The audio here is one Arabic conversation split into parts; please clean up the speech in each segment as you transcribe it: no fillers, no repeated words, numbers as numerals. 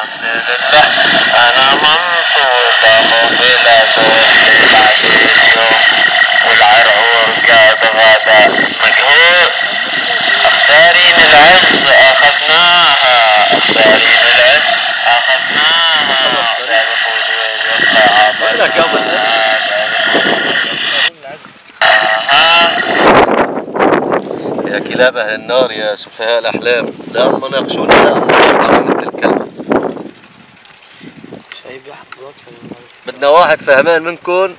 الحمد لله أنا منصور بلا صوت العزيز والعرعور قاد غدا مجهول أختارين العز أخذناها أختارين العز أخذناها يا كلاب أهل النار يا سفهاء الأحلام لا أما ناقشونا لا أما ناقشونا مثل الكلمة. بدنا واحد فهمان منكم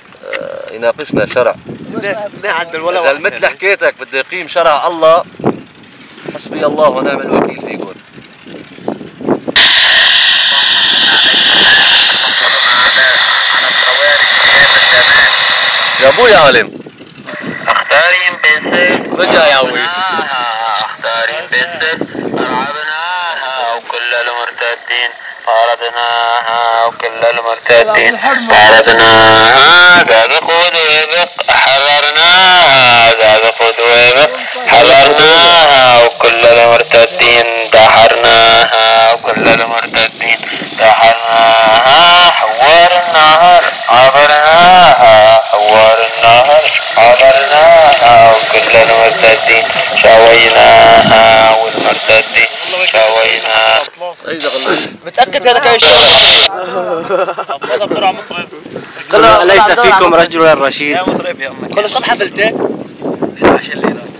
يناقشنا شرع. إذا مثل حكيتك بده يقيم شرع الله حسبي الله ونعم الوكيل فيكم. يا ابوي يا عالم اختارين بالسيف رجع يا ابوي اختارين بالسيف ألعبناها وكل المرتدين طاردناها وكل المرتدين طاردناها زاد خذ وبق حررناها زاد خذ وبق حررناها وكل المرتدين دحرناها وكل المرتدين دحرناها حوار النهر عبرناها حوار النهر عبرناها وكل المرتدين شويناها والمرتدين شويناها. متأكد هذا كان الشيء؟ أليس فيكم رجل رشيد؟ يا مطرب يا أمك كل قد حفلتك؟ 10 ليرات